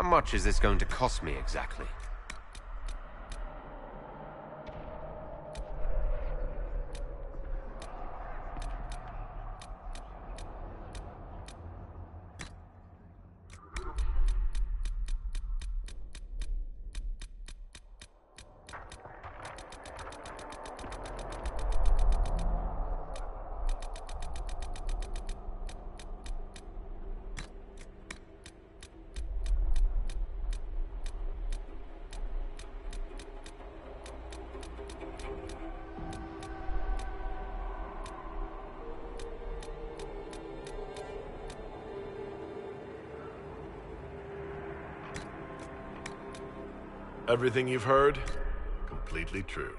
How much is this going to cost me exactly? Everything you've heard, completely true.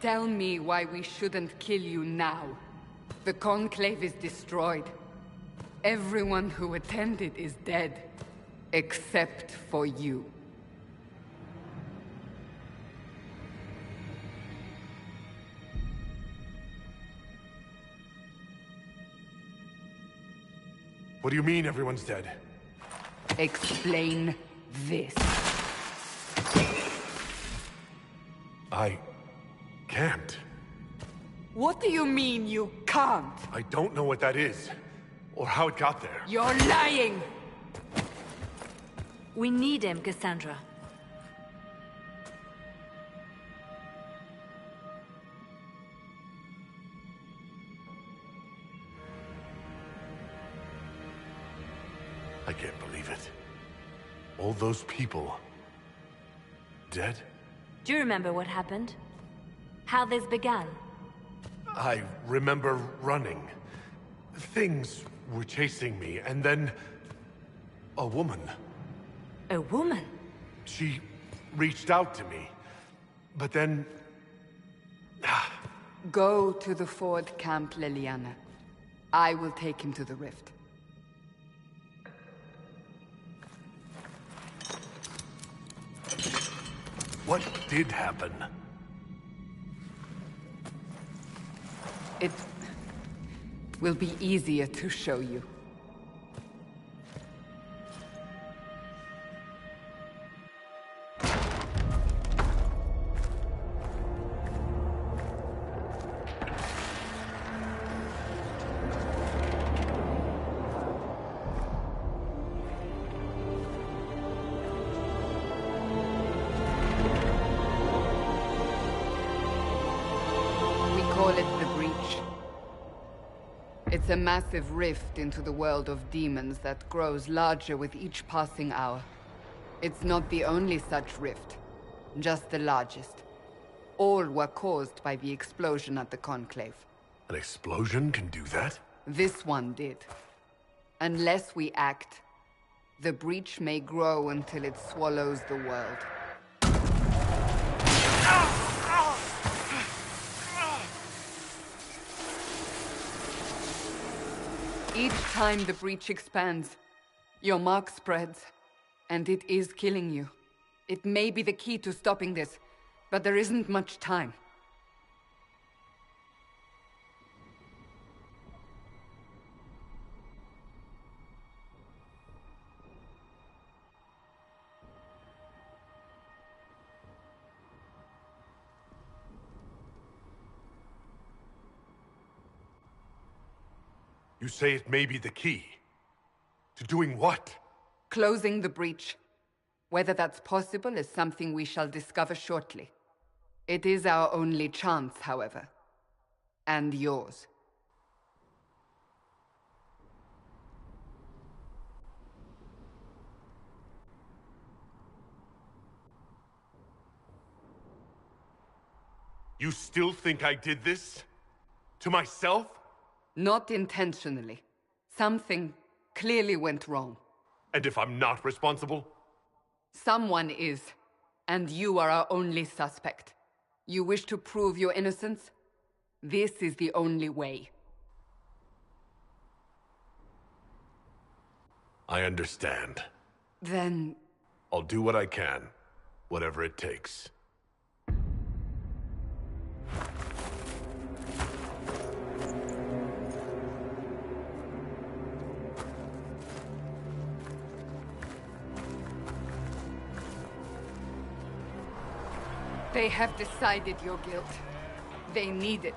Tell me why we shouldn't kill you now. The Conclave is destroyed. Everyone who attended is dead. Except for you. What do you mean everyone's dead? Explain this. I can't. What do you mean you can't? I don't know what that is, or how it got there. You're lying! We need him, Cassandra. I can't believe it. All those people... dead? Do you remember what happened? How this began? I remember running. Things were chasing me, and then... a woman. A woman? She reached out to me. But then... Go to the Ford camp, Liliana. I will take him to the rift. What did happen? It will be easier to show you. It's a massive rift into the world of demons that grows larger with each passing hour. It's not the only such rift, just the largest. All were caused by the explosion at the Conclave. An explosion can do that? This one did. Unless we act, the breach may grow until it swallows the world. Each time the breach expands, your mark spreads, and it is killing you. It may be the key to stopping this, but there isn't much time. You say it may be the key. To doing what? Closing the breach. Whether that's possible is something we shall discover shortly. It is our only chance, however. And yours. You still think I did this? To myself? Not intentionally. Something clearly went wrong. And if I'm not responsible? Someone is, and you are our only suspect. You wish to prove your innocence? This is the only way. I understand. Then... I'll do what I can, whatever it takes. They have decided your guilt. They need it.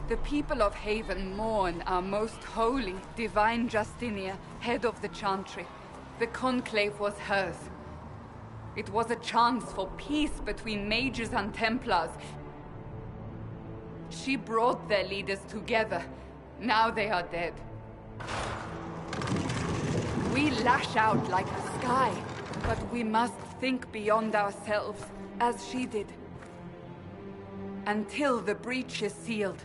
The people of Haven mourn our most holy, divine Justinia, head of the Chantry. The Conclave was hers. It was a chance for peace between mages and Templars. She brought their leaders together. Now they are dead. We lash out like the sky, but we must think beyond ourselves. As she did. Until the breach is sealed.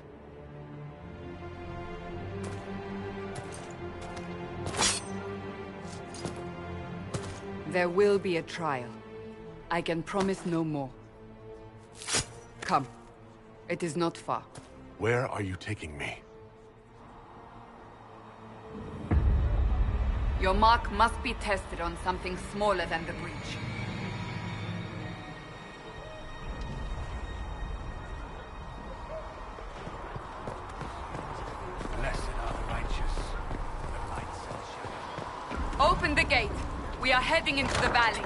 There will be a trial. I can promise no more. Come. It is not far. Where are you taking me? Your mark must be tested on something smaller than the breach. Open the gate. We are heading into the valley.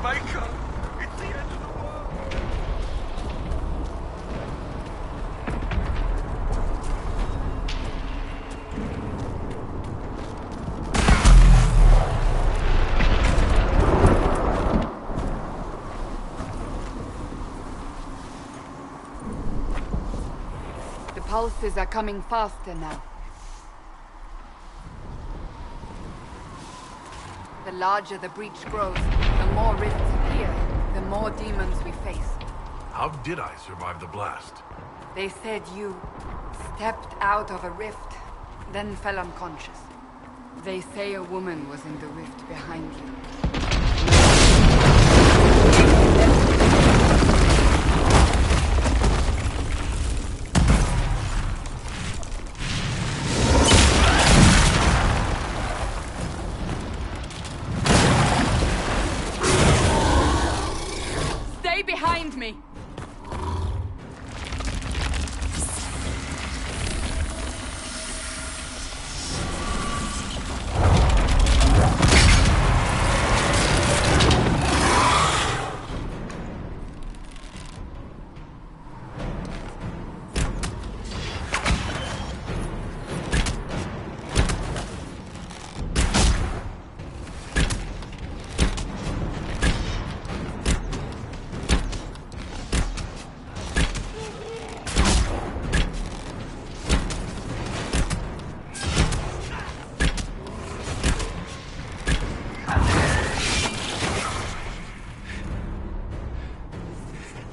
Micah! It's the end of the world! pulses are coming faster now. The larger the breach grows, the more rifts appear, the more demons we face. How did I survive the blast? They said you stepped out of a rift, then fell unconscious. They say a woman was in the rift behind you. Stay behind me!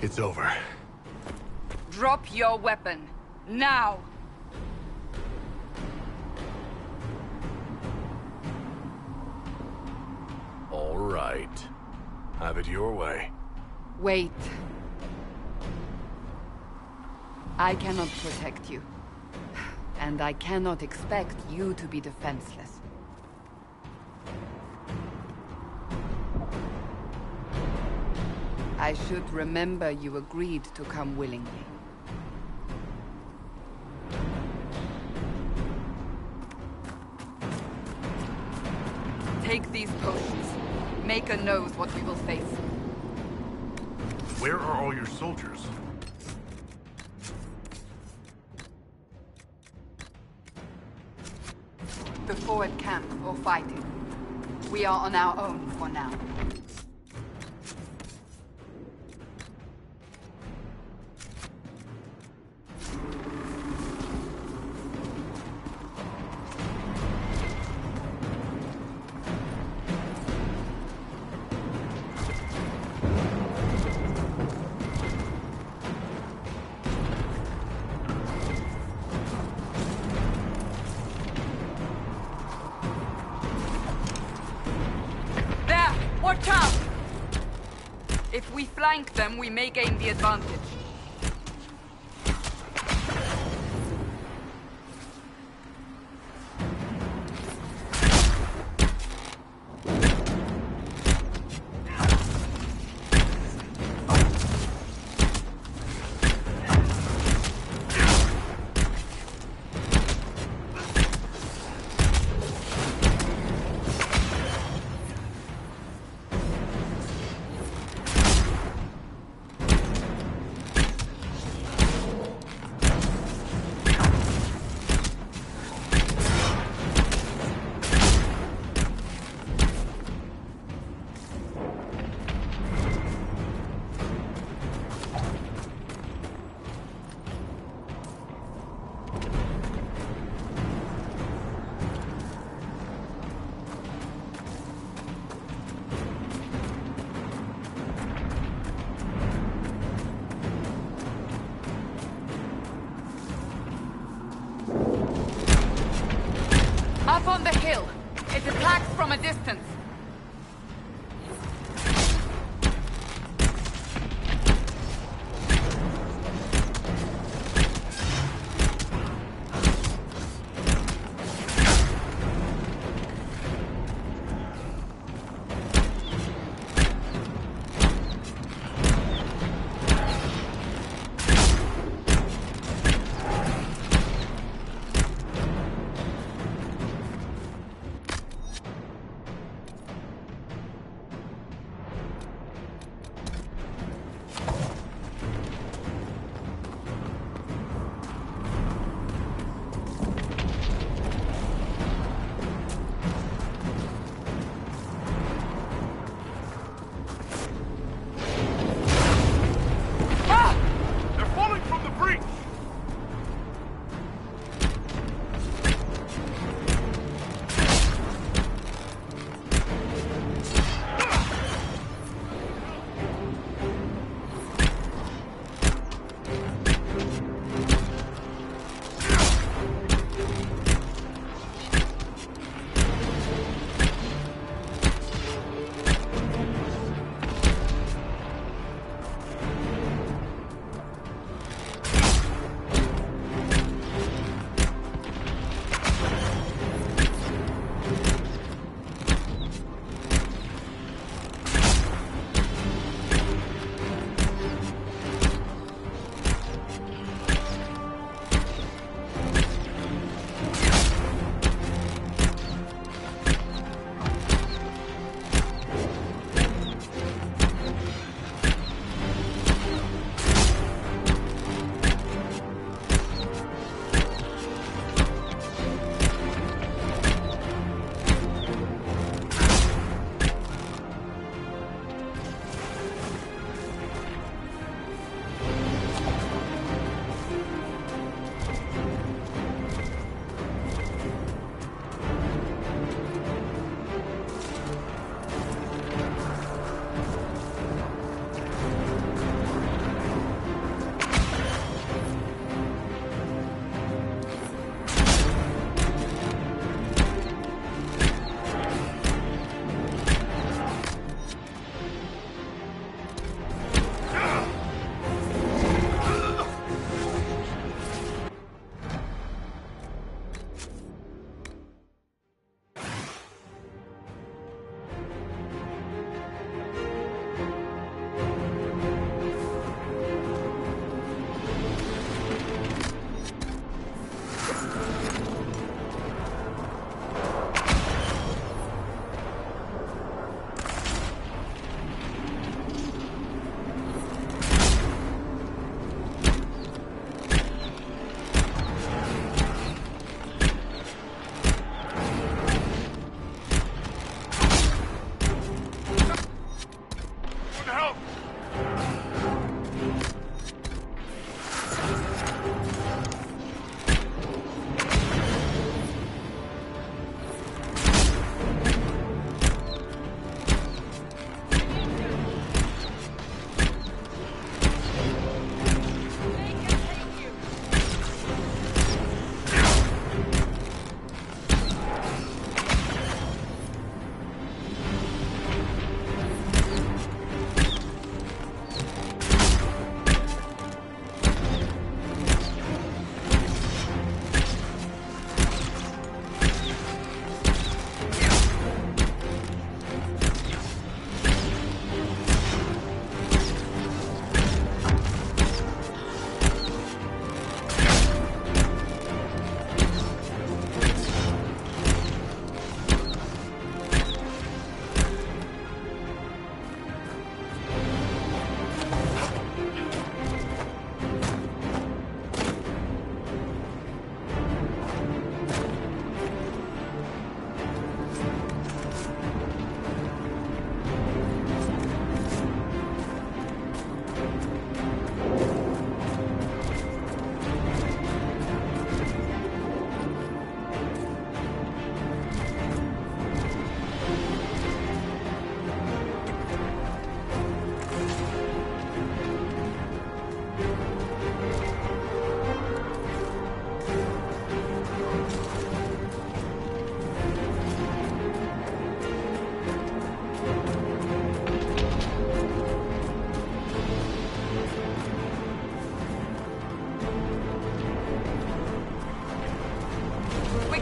It's over. Drop your weapon. Now! All right. Have it your way. Wait. I cannot protect you. And I cannot expect you to be defenseless. I should remember you agreed to come willingly. Take these potions. Maker knows what we will face. Where are all your soldiers? The forward camp or fighting. We are on our own for now. Watch out! If we flank them, we may gain the advantage. Up on the hill. It attacks from a distance.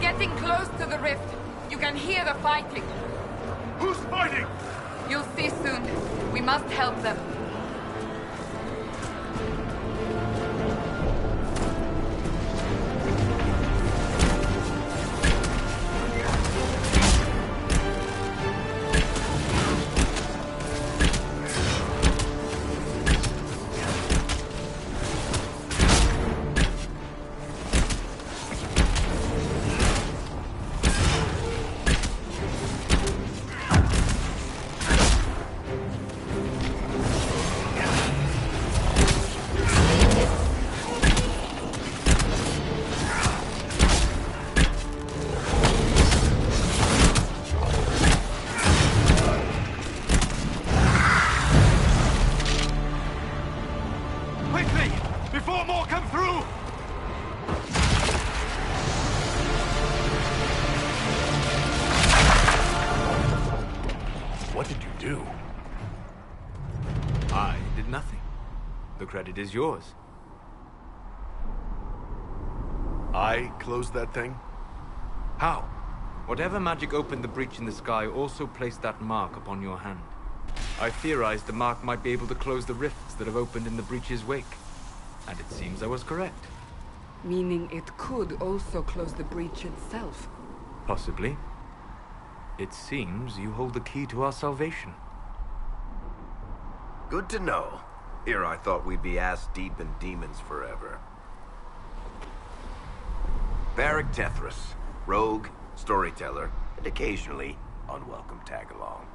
getting close to the rift. You can hear the fighting. Who's fighting? You'll see soon. We must help them. Before more come through! What did you do? I did nothing. The credit is yours. I closed that thing? How? Whatever magic opened the breach in the sky also placed that mark upon your hand. I theorized the mark might be able to close the rifts that have opened in the breach's wake. And it seems I was correct. Meaning it could also close the breach itself. Possibly. It seems you hold the key to our salvation. Good to know. Here I thought we'd be ass-deep in demons forever. Varric Tethras, rogue, storyteller, and occasionally unwelcome tag-along.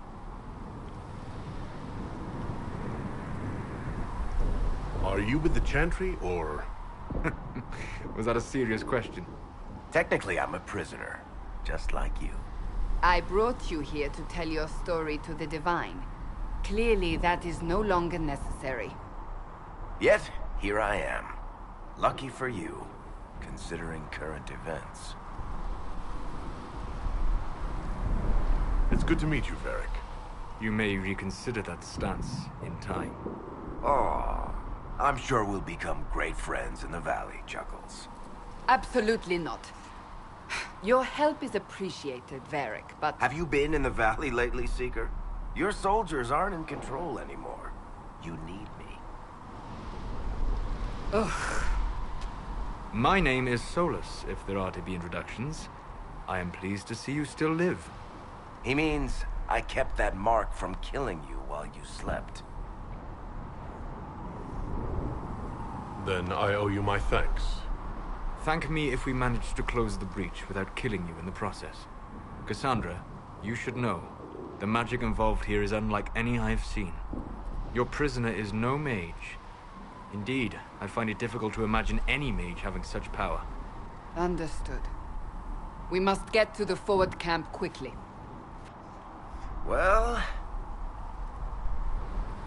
Are you with the Chantry, or...? Was that a serious question? Technically, I'm a prisoner, just like you. I brought you here to tell your story to the Divine. Clearly, that is no longer necessary. Yet, here I am. Lucky for you, considering current events. It's good to meet you, Varric. You may reconsider that stance in time. Oh, I'm sure we'll become great friends in the Valley, Chuckles. Absolutely not. Your help is appreciated, Varric, but... Have you been in the Valley lately, Seeker? Your soldiers aren't in control anymore. You need me. Ugh. My name is Solus, if there are to be introductions. I am pleased to see you still live. He means I kept that mark from killing you while you slept. Then I owe you my thanks. Thank me if we manage to close the breach without killing you in the process. Cassandra, you should know, the magic involved here is unlike any I have seen. Your prisoner is no mage. Indeed, I find it difficult to imagine any mage having such power. Understood. We must get to the forward camp quickly. Well...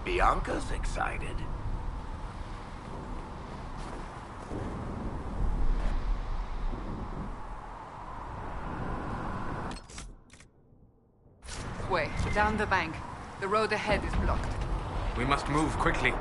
Bianca's excited. Way, down the bank. The road ahead is blocked. We must move quickly.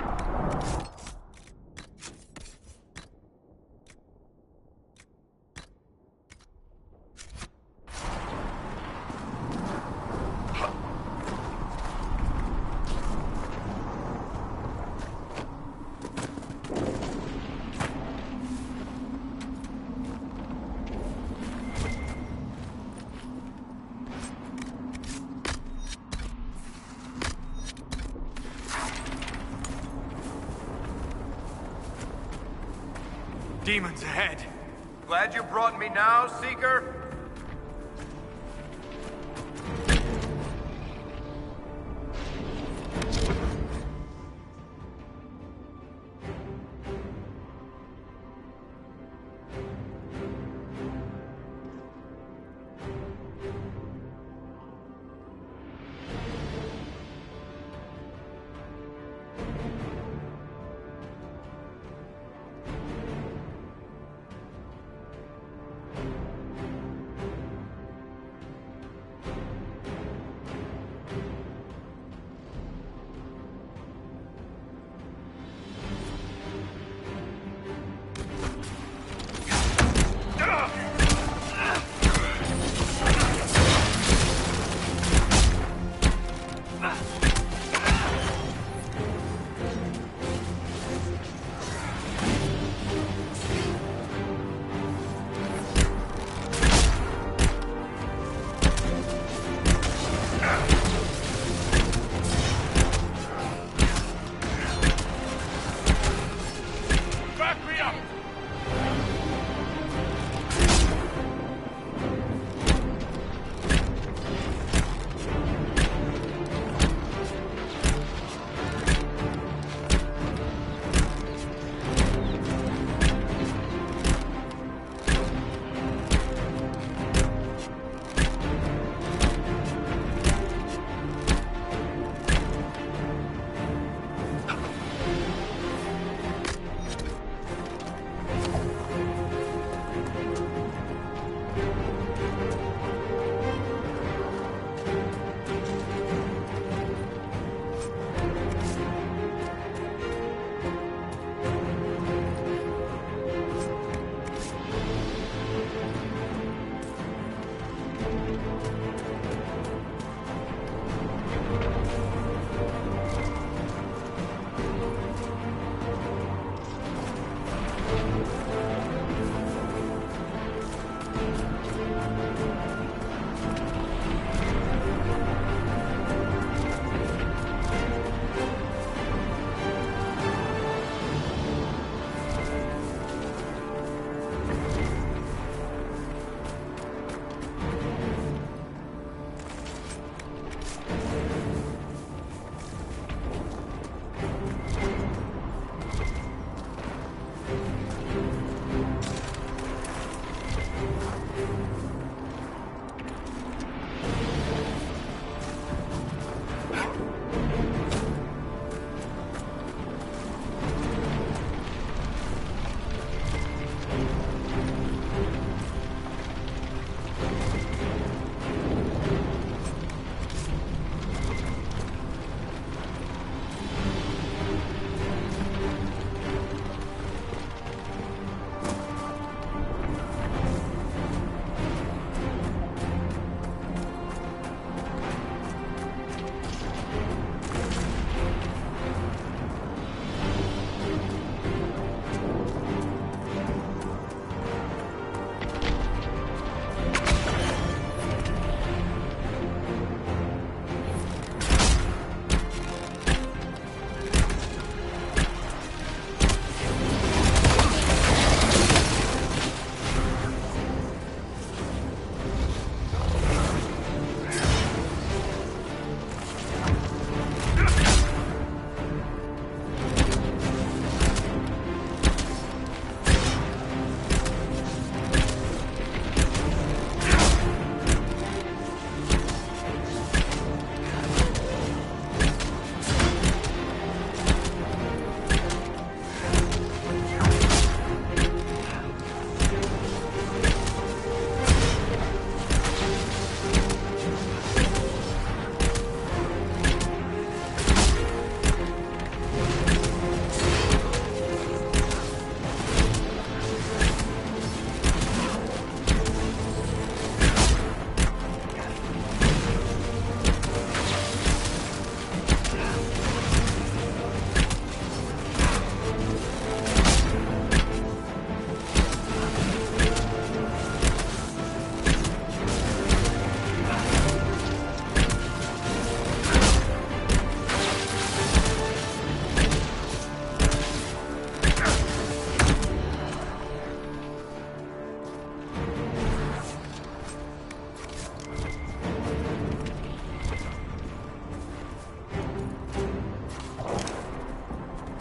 Demons ahead! Glad you brought me now, Seeker?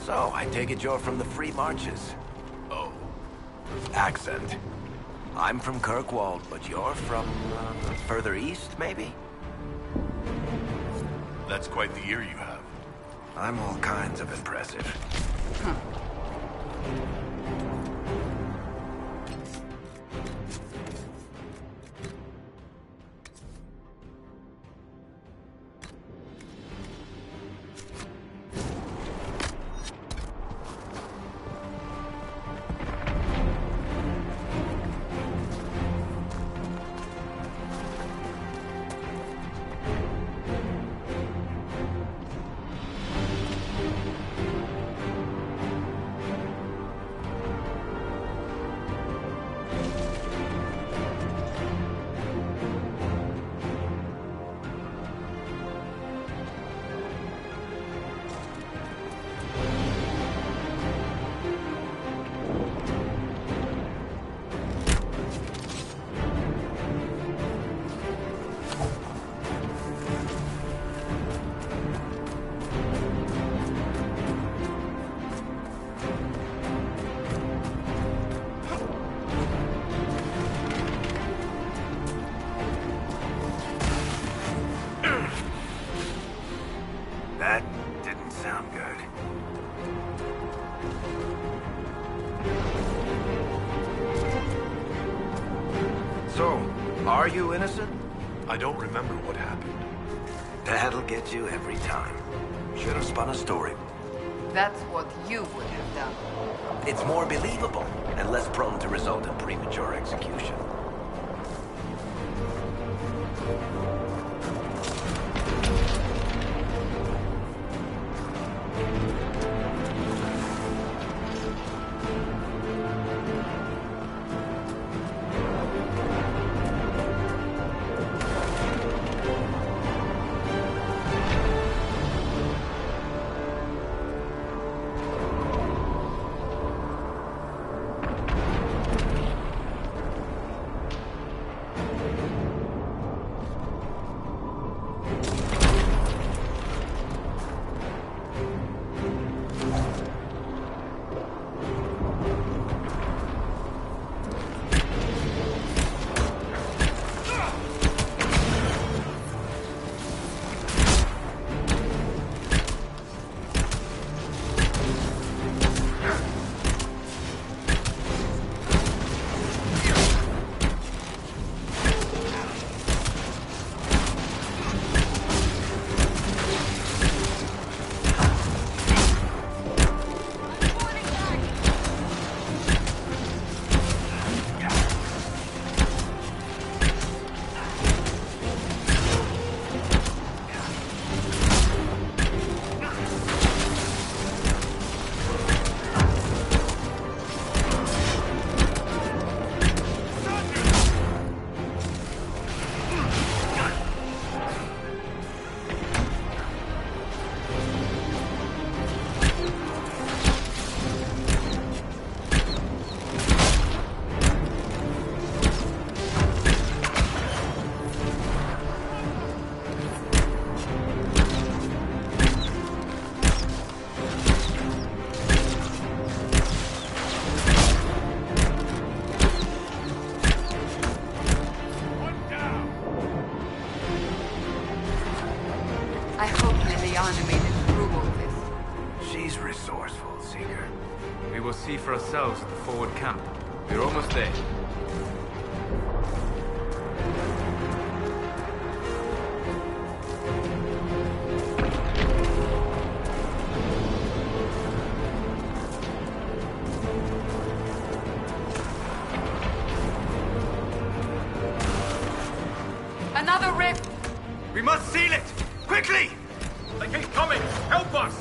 So, I take it you're from the Free Marches. Oh. Accent. I'm from Kirkwall, but you're from, further east, maybe? That's quite the ear you have. I'm all kinds of impressive. That didn't sound good. So, are you innocent? I don't remember what happened. That'll get you every time. Should have spun a story. That's what you would have done. It's more believable and less prone to result in premature execution. Liliana made it through all this. She's resourceful, Seeker. We will see for ourselves at the forward camp. We're almost there. Another rift! We must seal it! Quickly! They keep coming! Help us!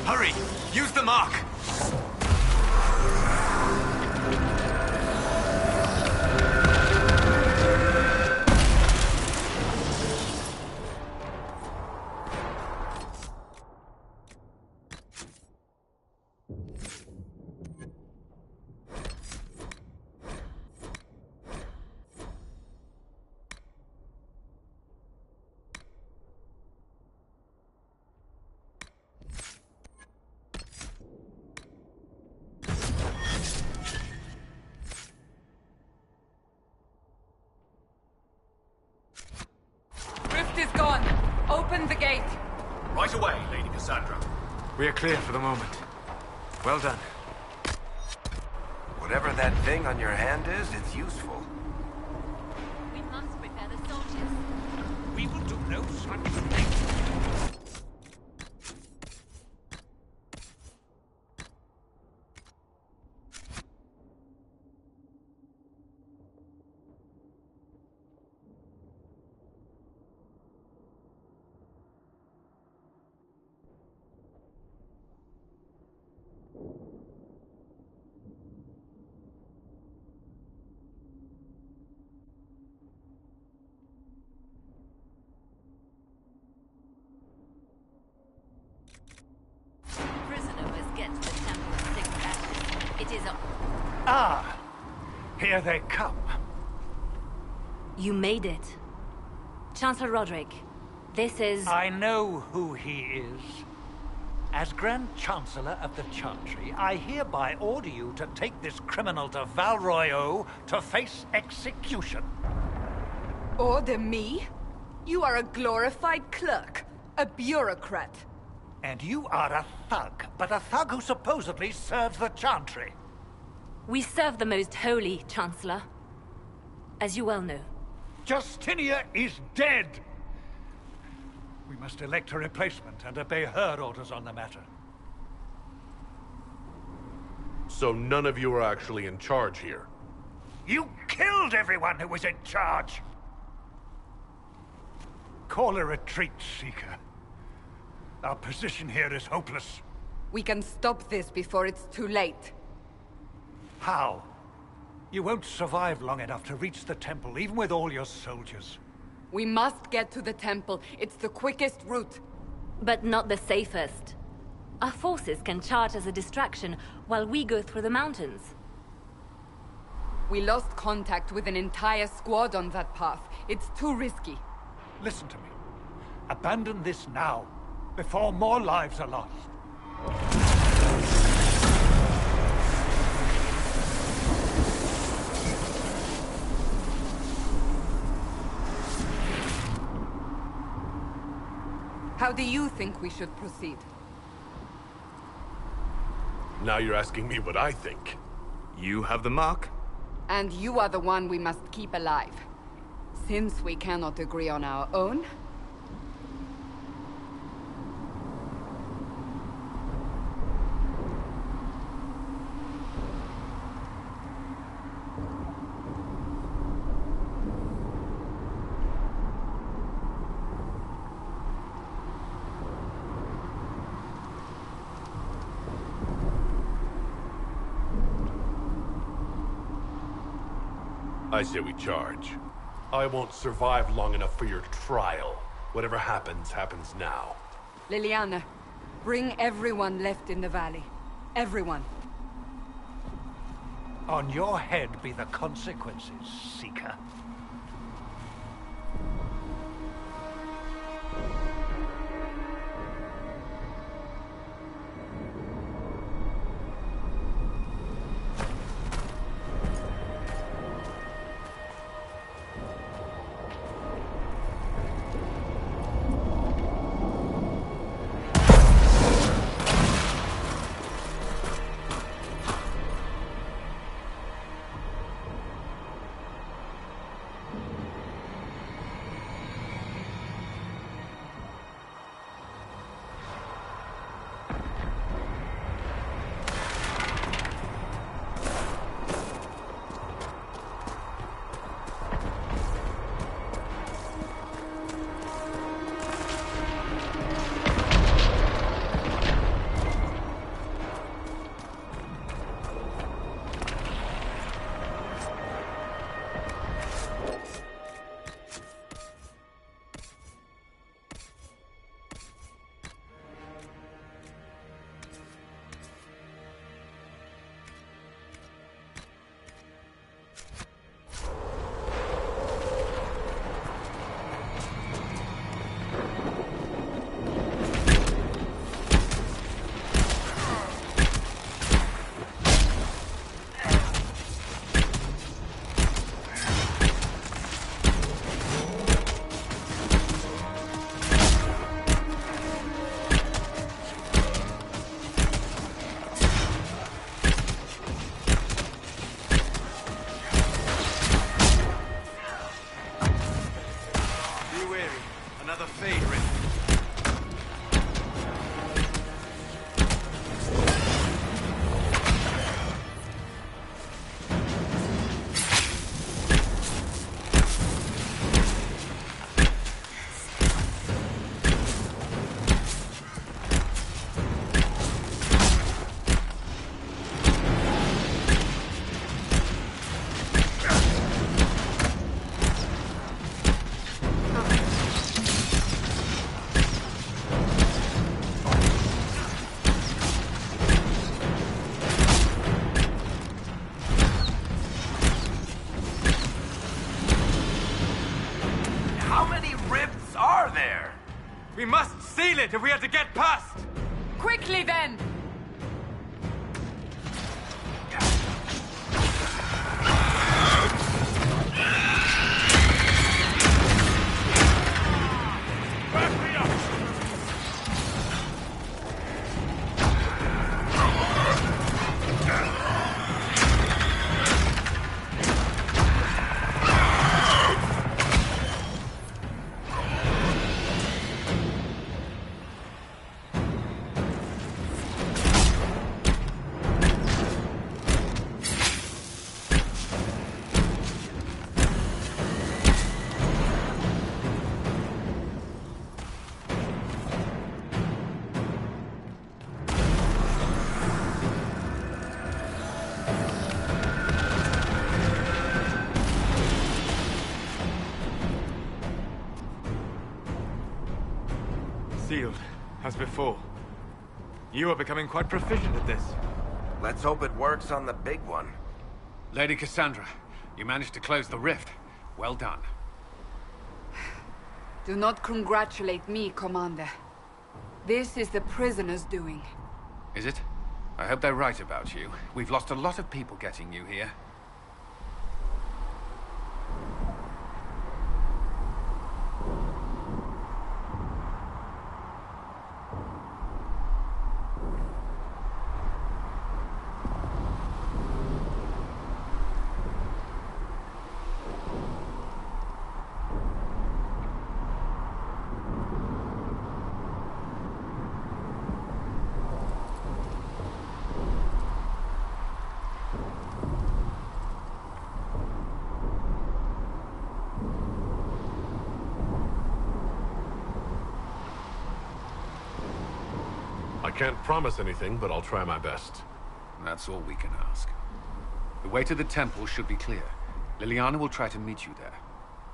Hurry! Use the mark! Rift is gone. Open the gate. Right away, Lady Cassandra. We are clear for the moment. Well done. Whatever that thing on your hand is, it's useful. We must prepare the soldiers. We will do no such thing. Prisoner must get to the temple of six ashes. It is a... Ah! Here they come. You made it. Chancellor Roderick, this is... I know who he is. As Grand Chancellor of the Chantry, I hereby order you to take this criminal to Val Royeaux to face execution. Order me? You are a glorified clerk. A bureaucrat. And you are a thug, but a thug who supposedly serves the Chantry. We serve the most holy, Chancellor. As you well know. Justinia is dead! We must elect a replacement and obey her orders on the matter. So none of you are actually in charge here. You killed everyone who was in charge! Call a retreat, Seeker. Our position here is hopeless. We can stop this before it's too late. How? You won't survive long enough to reach the temple, even with all your soldiers. We must get to the temple. It's the quickest route. But not the safest. Our forces can charge as a distraction while we go through the mountains. We lost contact with an entire squad on that path. It's too risky. Listen to me. Abandon this now, before more lives are lost. How do you think we should proceed? Now you're asking me what I think. You have the mark? And you are the one we must keep alive. Since we cannot agree on our own... I say we charge. I won't survive long enough for your trial. Whatever happens, happens now. Liliana, bring everyone left in the valley. Everyone. On your head be the consequences, Seeker. We must seal it if we are to get past! Quickly then! Sealed, as before. You are becoming quite proficient at this. Let's hope it works on the big one. Lady Cassandra, you managed to close the rift. Well done. Do not congratulate me, Commander. This is the prisoners' doing. Is it? I hope they're right about you. We've lost a lot of people getting you here. I can't promise anything, but I'll try my best. That's all we can ask. The way to the temple should be clear. Liliana will try to meet you there.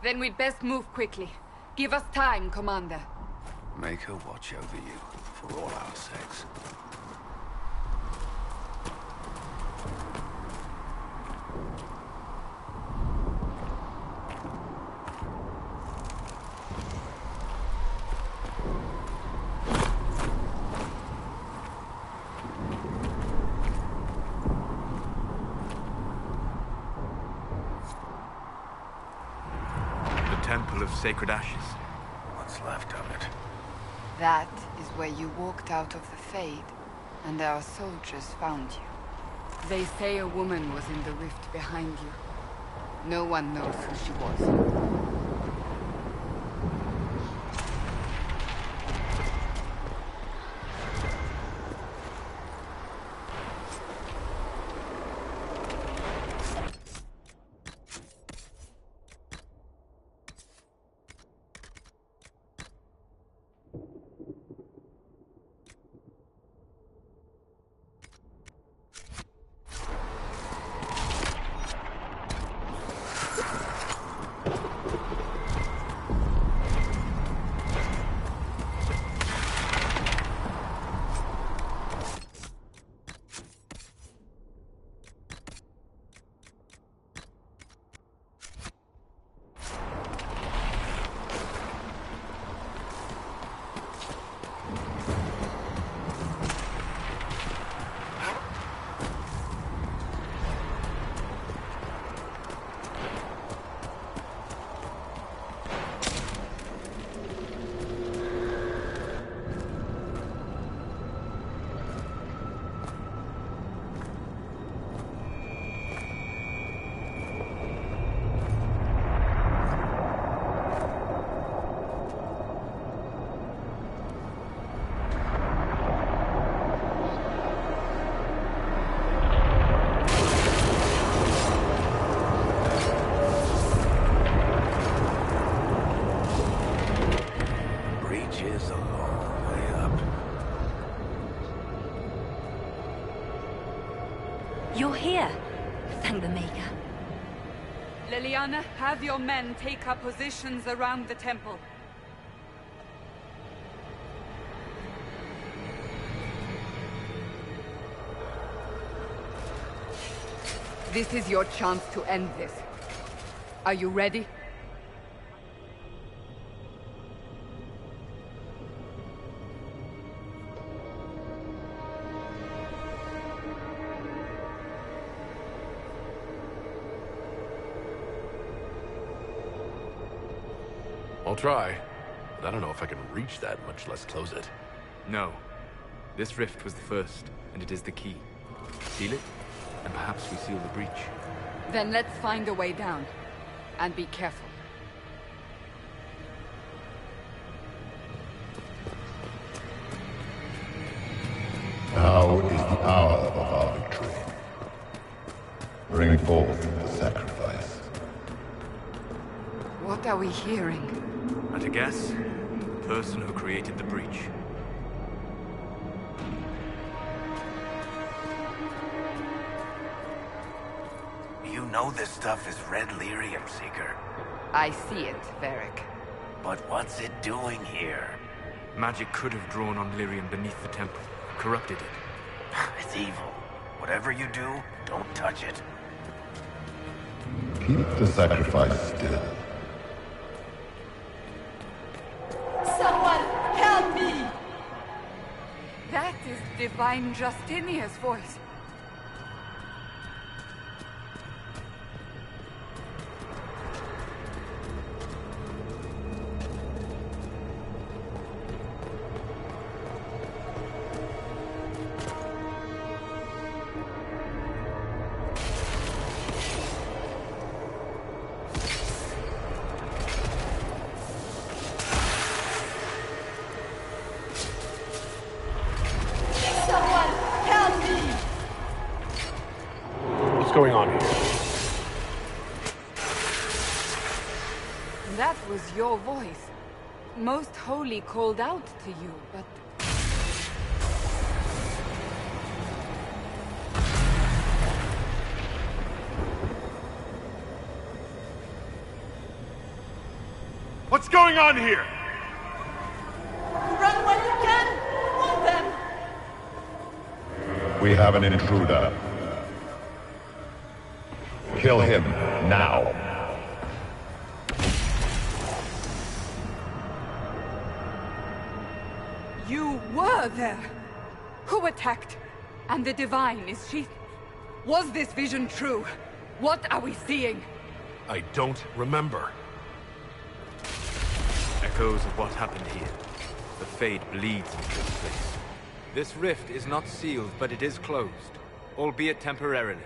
Then we'd best move quickly. Give us time, Commander. Make her watch over you, for all our sakes. sacred ashes. What's left of it? That is where you walked out of the Fade, and our soldiers found you. They say a woman was in the rift behind you. No one knows who she was. You're here. Thank the Maker. Liliana, have your men take up positions around the temple. This is your chance to end this. Are you ready? I'll try, but I don't know if I can reach that, much less close it. No. This rift was the first, and it is the key. Seal it, and perhaps we seal the breach. Then let's find a way down. And be careful. Now is the hour of our victory. Bring forth the sacrifice. What are we hearing? At a guess, the person who created the breach. You know this stuff is red lyrium, Seeker. I see it, Varric. But what's it doing here? Magic could have drawn on lyrium beneath the temple, corrupted it. It's evil. Whatever you do, don't touch it. Keep the sacrifice still. Someone help me! That is Divine Justinia's voice. Going on here? That was your voice. Most Holy called out to you, but... What's going on here? Run while you can! Hold them! We have an intruder. Kill him, now. You were there! Who attacked? And the Divine, is she... Was this vision true? What are we seeing? I don't remember. Echoes of what happened here. The Fade bleeds into this place. This rift is not sealed, but it is closed, albeit temporarily.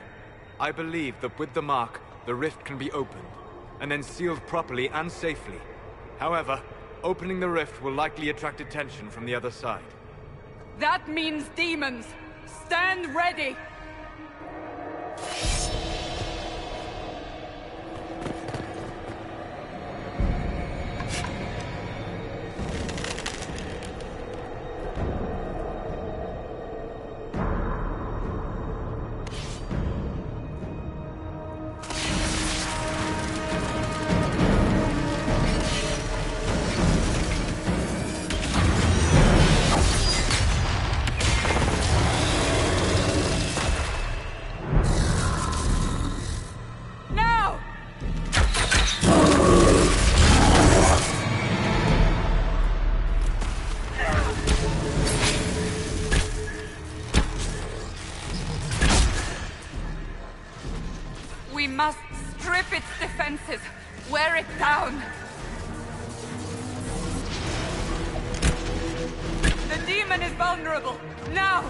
I believe that with the mark, the rift can be opened, and then sealed properly and safely. However, opening the rift will likely attract attention from the other side. That means demons! Stand ready! We must strip its defenses, wear it down. The demon is vulnerable, now!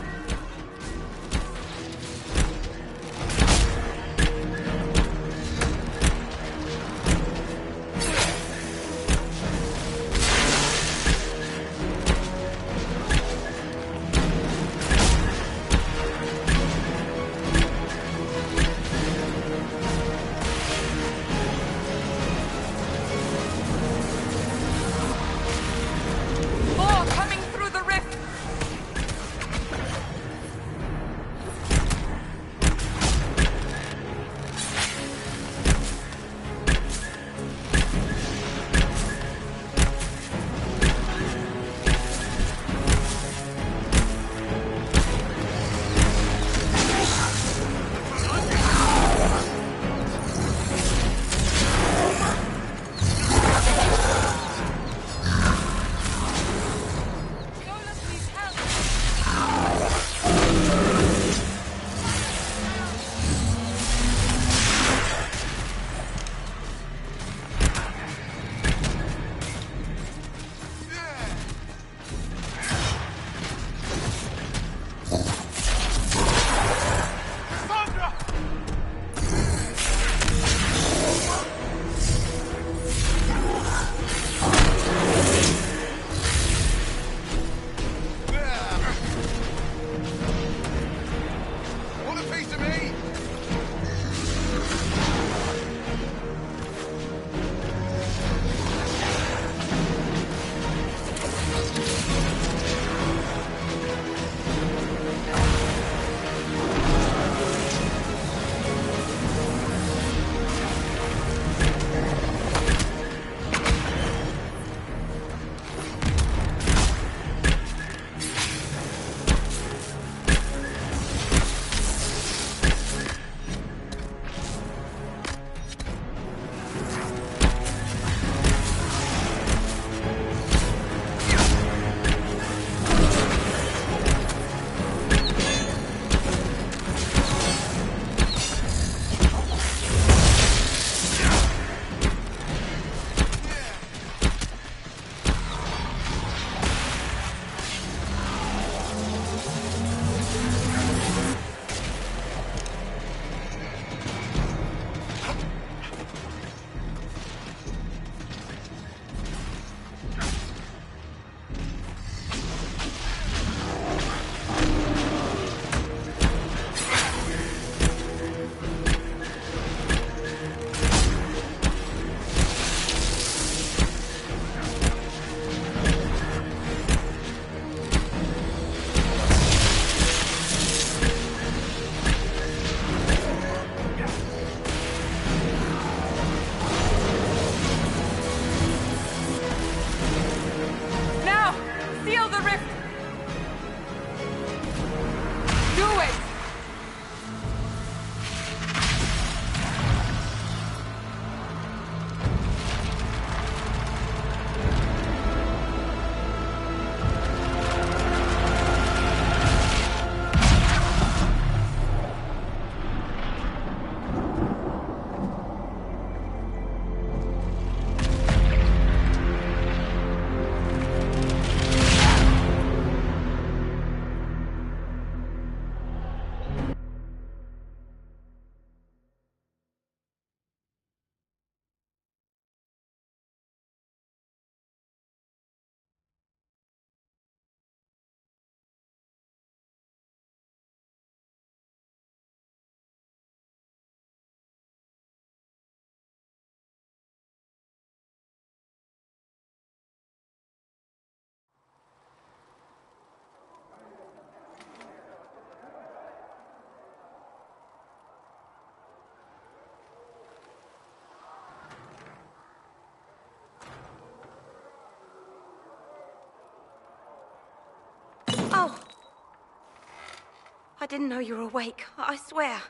I didn't know you were awake, I swear.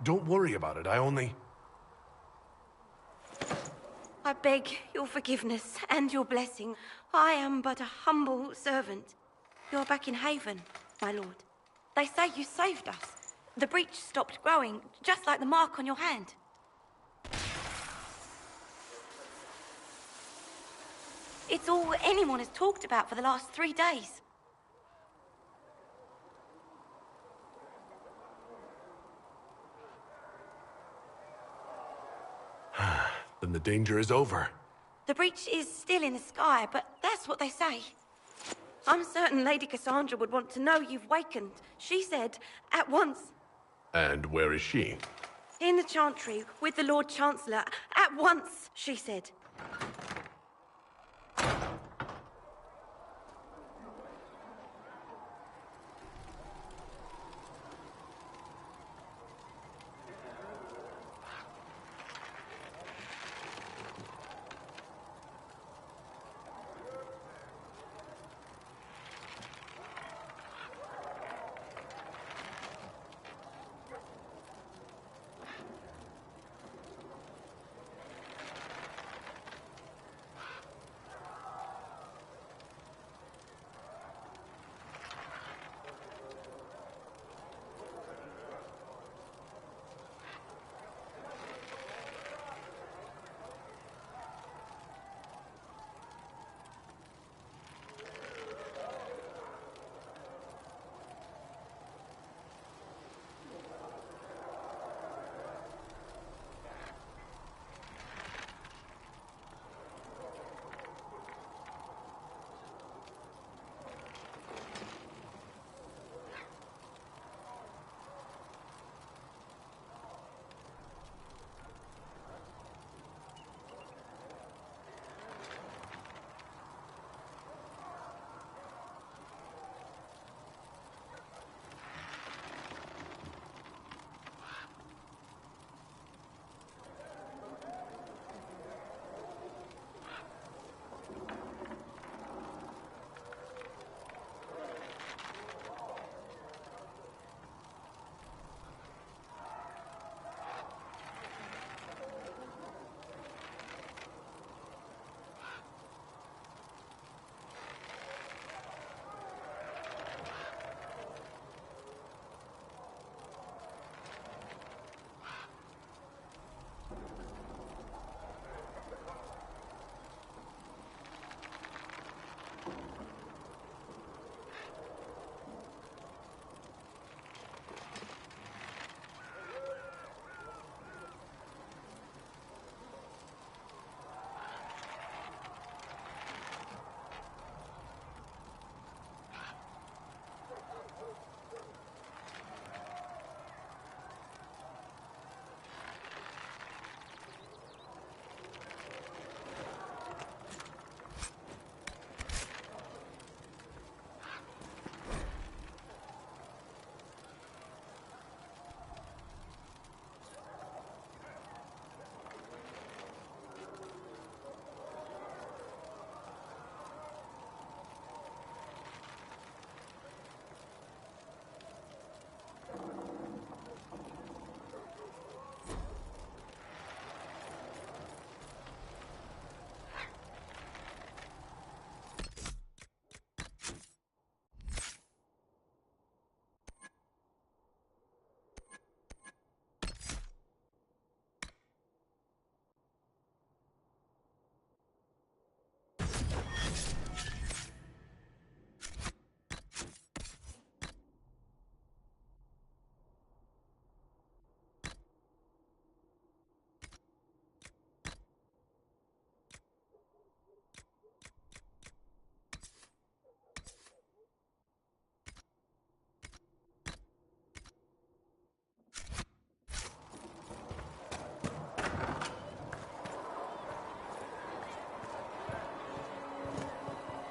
Don't worry about it, I only... I beg your forgiveness and your blessing. I am but a humble servant. You're back in Haven, my lord. They say you saved us. The breach stopped growing, just like the mark on your hand. It's all anyone has talked about for the last 3 days. Then the danger is over. The breach is still in the sky, but that's what they say. I'm certain Lady Cassandra would want to know you've wakened. She said, at once. And where is she? In the Chantry, with the Lord Chancellor. At once, she said.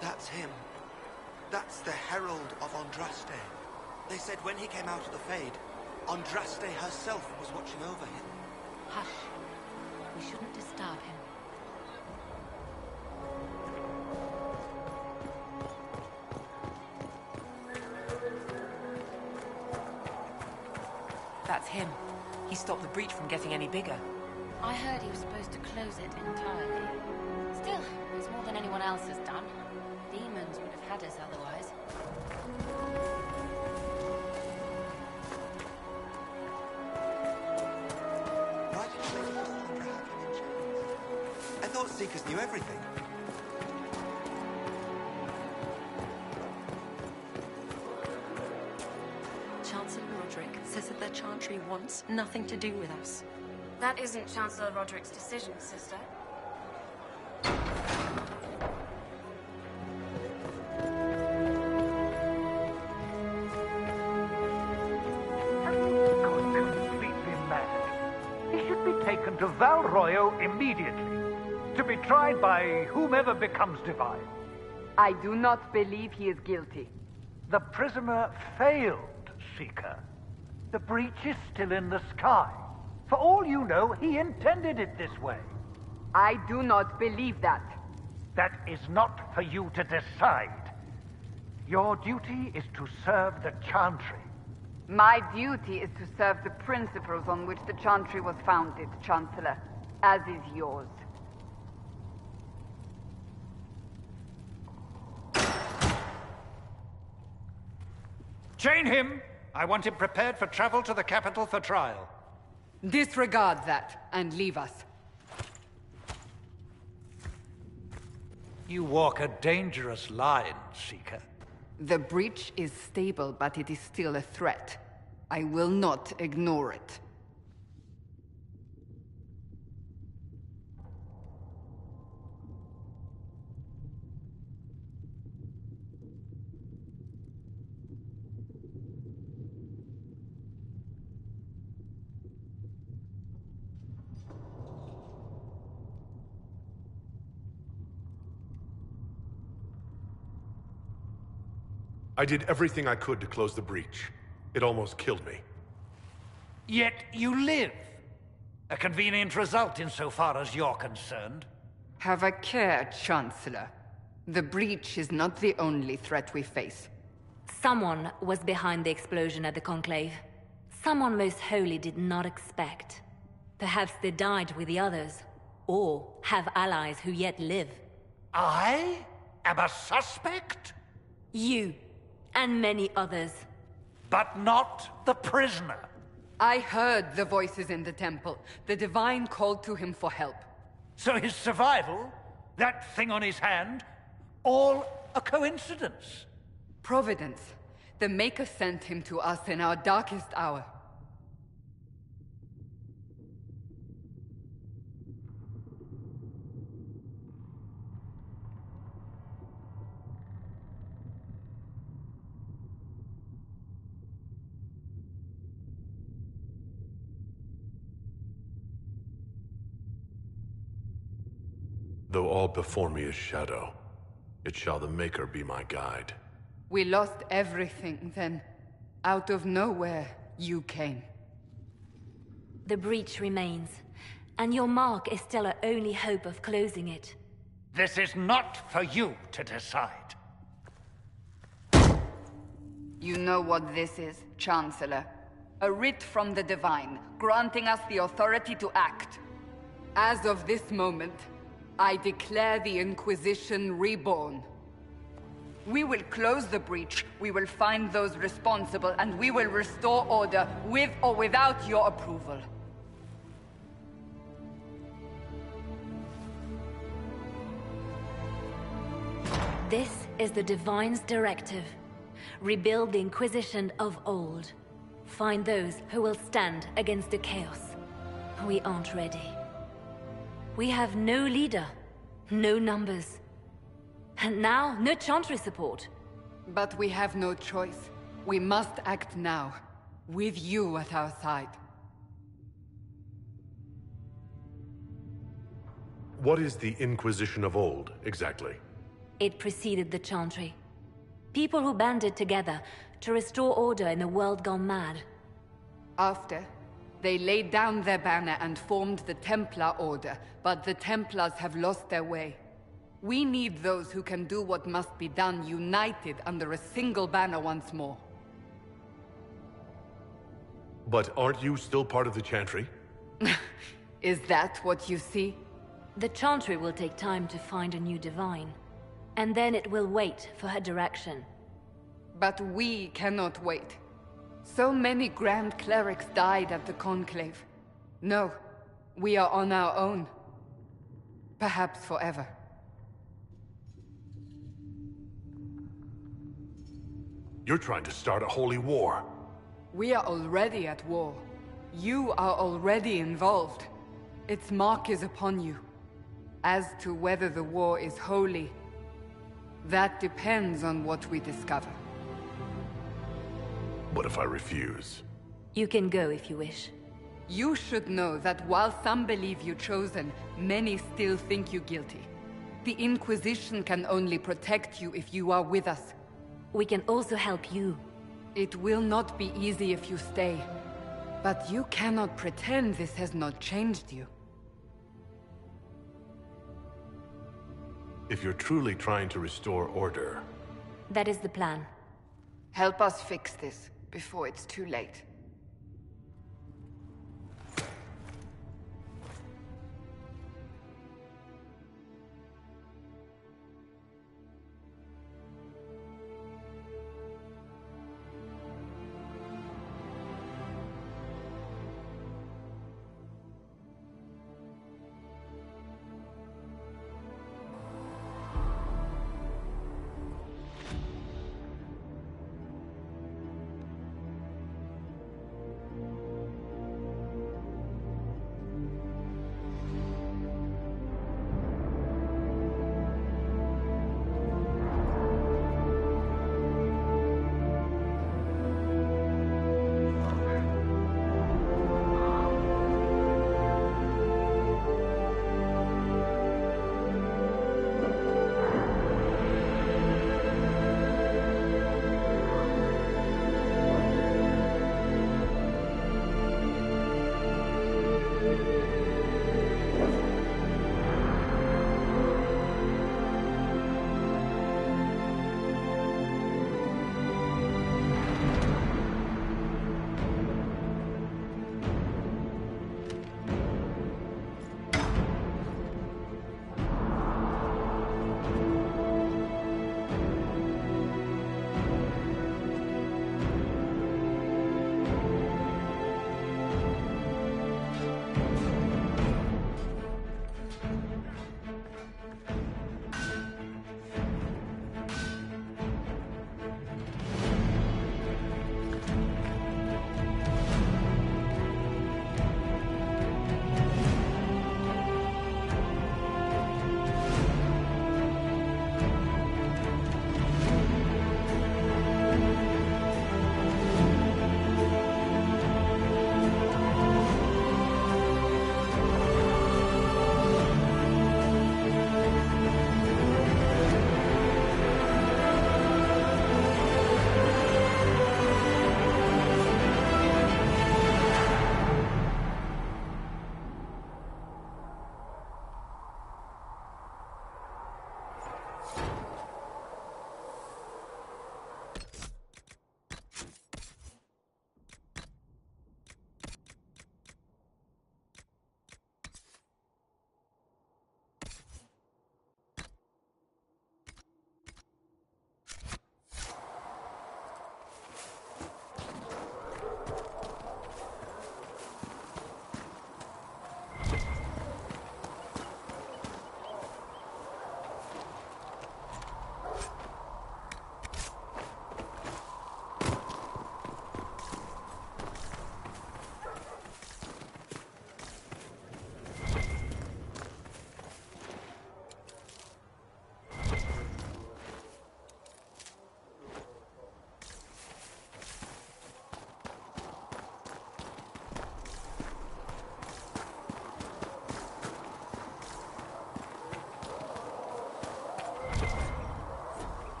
That's him. That's the Herald of Andraste. They said when he came out of the Fade, Andraste herself was watching over him. Hush. We shouldn't disturb him. That's him. He stopped the breach from getting any bigger. I heard he was supposed to close it entirely. Still, it's more than anyone else has done. Demons would have had us otherwise. Why did you make Cassandra have an insurance? I thought Seekers knew everything. Chancellor Roderick says that the Chantry wants nothing to do with us. That isn't Chancellor Roderick's decision, sister. Completely mad. He should be taken to Val Royo immediately, to be tried by whomever becomes divine. I do not believe he is guilty. The prisoner failed, Seeker. The breach is still in the sky. For all you know, he intended it this way. I do not believe that. That is not for you to decide. Your duty is to serve the Chantry. My duty is to serve the principles on which the Chantry was founded, Chancellor, as is yours. Chain him! I want him prepared for travel to the capital for trial. Disregard that, and leave us. You walk a dangerous line, Seeker. The breach is stable, but it is still a threat. I will not ignore it. I did everything I could to close the breach. It almost killed me. Yet you live. A convenient result insofar as you're concerned. Have a care, Chancellor. The breach is not the only threat we face. Someone was behind the explosion at the Conclave. Someone most holy did not expect. Perhaps they died with the others, or have allies who yet live. I am a suspect? You, and many others. But not the prisoner. I heard the voices in the temple. The Divine called to him for help. So his survival, that thing on his hand, all a coincidence? Providence. The Maker sent him to us in our darkest hour. Though all before me is shadow, it shall the Maker be my guide. We lost everything then. Out of nowhere, you came. The breach remains, and your mark is still our only hope of closing it. This is not for you to decide. You know what this is, Chancellor. A writ from the Divine, granting us the authority to act. As of this moment, I declare the Inquisition reborn. We will close the breach, we will find those responsible, and we will restore order, with or without your approval. This is the Divine's directive. Rebuild the Inquisition of old. Find those who will stand against the chaos. We aren't ready. We have no leader, no numbers. And now, no Chantry support. But we have no choice. We must act now, with you at our side. What is the Inquisition of old, exactly? It preceded the Chantry. People who banded together to restore order in a world gone mad. After, They laid down their banner and formed the Templar Order, but the Templars have lost their way. We need those who can do what must be done, united under a single banner once more. But aren't you still part of the Chantry? Is that what you see? The Chantry will take time to find a new divine. And then it will wait for her direction. But we cannot wait. So many Grand Clerics died at the Conclave. No, we are on our own. Perhaps forever. You're trying to start a holy war. We are already at war. You are already involved. Its mark is upon you. As to whether the war is holy, that depends on what we discover. What if I refuse? You can go if you wish. You should know that while some believe you chosen, many still think you guilty. The Inquisition can only protect you if you are with us. We can also help you. It will not be easy if you stay. But you cannot pretend this has not changed you. If you're truly trying to restore order... That is the plan. Help us fix this before it's too late.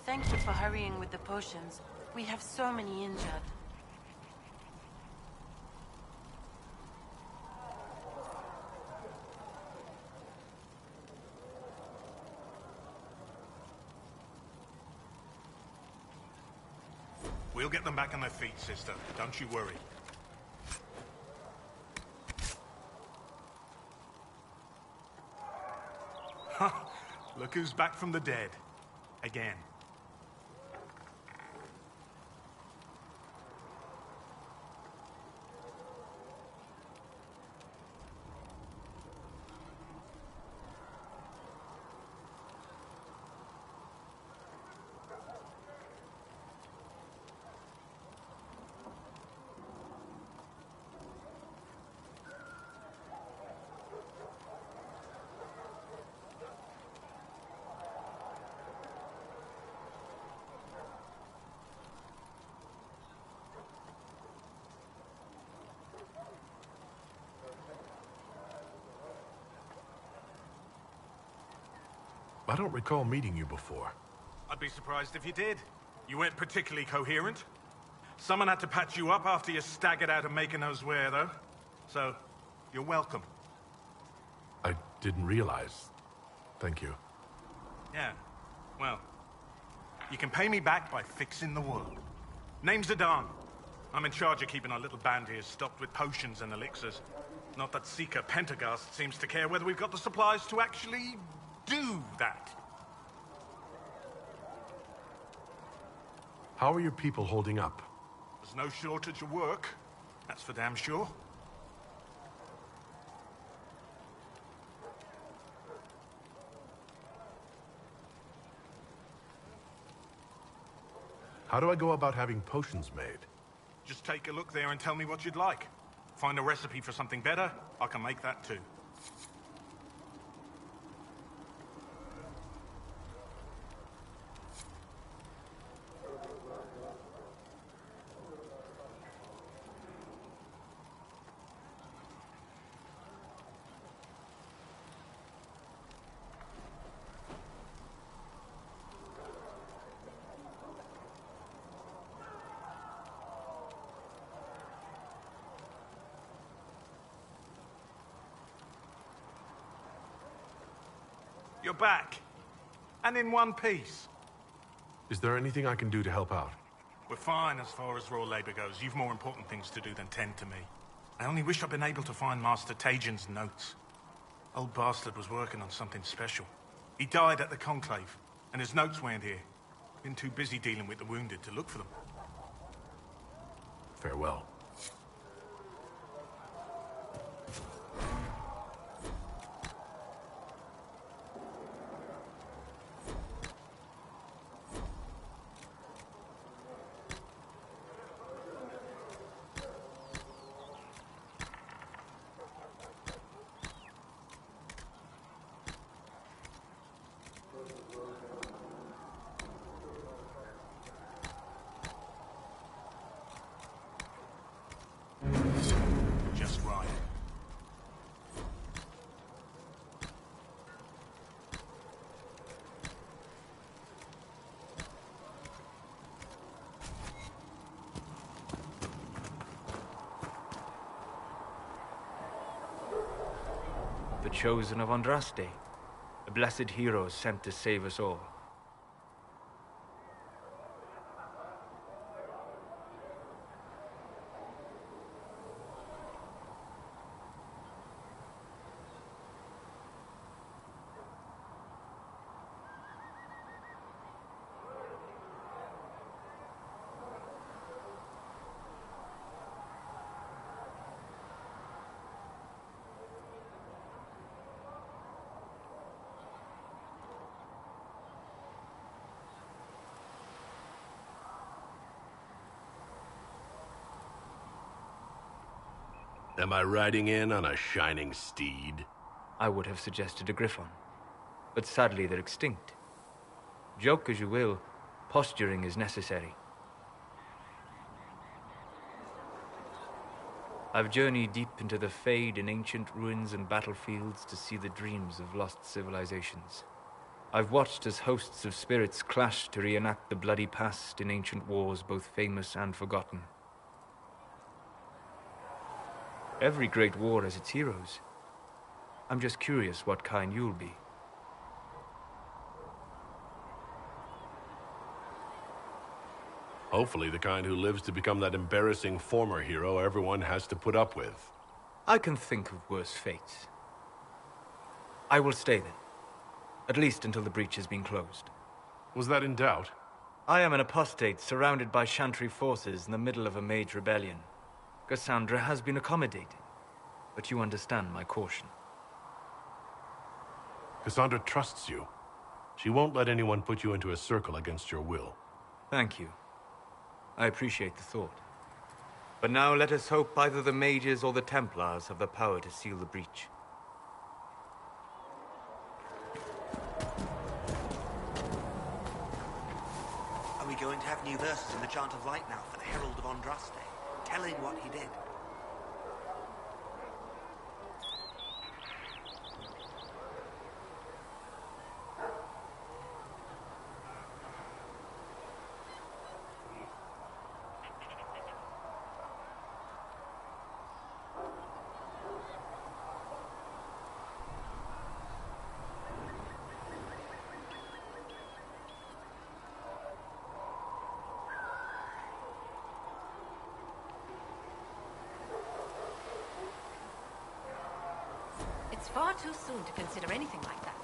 Thank you for hurrying with the potions. We have so many injured. We'll get them back on their feet, sister. Don't you worry. Look who's back from the dead. Again. I don't recall meeting you before. I'd be surprised if you did. You weren't particularly coherent. Someone had to patch you up after you staggered out of making those wear, though. So, you're welcome. I didn't realize. Thank you. Yeah, well, you can pay me back by fixing the world. Name's Adan. I'm in charge of keeping our little band here stocked with potions and elixirs. Not that Seeker Pentagast seems to care whether we've got the supplies to actually do that. How are your people holding up? There's no shortage of work. That's for damn sure. How do I go about having potions made? Just take a look there and tell me what you'd like. Find a recipe for something better, I can make that too. You're back. And in one piece. Is there anything I can do to help out? We're fine as far as raw labor goes. You've more important things to do than tend to me. I only wish I'd been able to find Master Tajin's notes. Old bastard was working on something special. He died at the Conclave, and his notes weren't here. Been too busy dealing with the wounded to look for them. Farewell. Just right. The chosen of Andraste, a blessed hero sent to save us all. Am I riding in on a shining steed? I would have suggested a griffon, but sadly they're extinct. Joke as you will, posturing is necessary. I've journeyed deep into the Fade in ancient ruins and battlefields to see the dreams of lost civilizations. I've watched as hosts of spirits clash to reenact the bloody past in ancient wars, both famous and forgotten. Every great war has its heroes. I'm just curious what kind you'll be. Hopefully the kind who lives to become that embarrassing former hero everyone has to put up with. I can think of worse fates. I will stay then. At least until the breach has been closed. Was that in doubt? I am an apostate surrounded by Chantry forces in the middle of a mage rebellion. Cassandra has been accommodating, but you understand my caution. Cassandra trusts you. She won't let anyone put you into a circle against your will. Thank you. I appreciate the thought. But now let us hope either the mages or the Templars have the power to seal the breach. Are we going to have new verses in the Chant of Light now for the Herald of Andraste, telling what he did? It's far too soon to consider anything like that.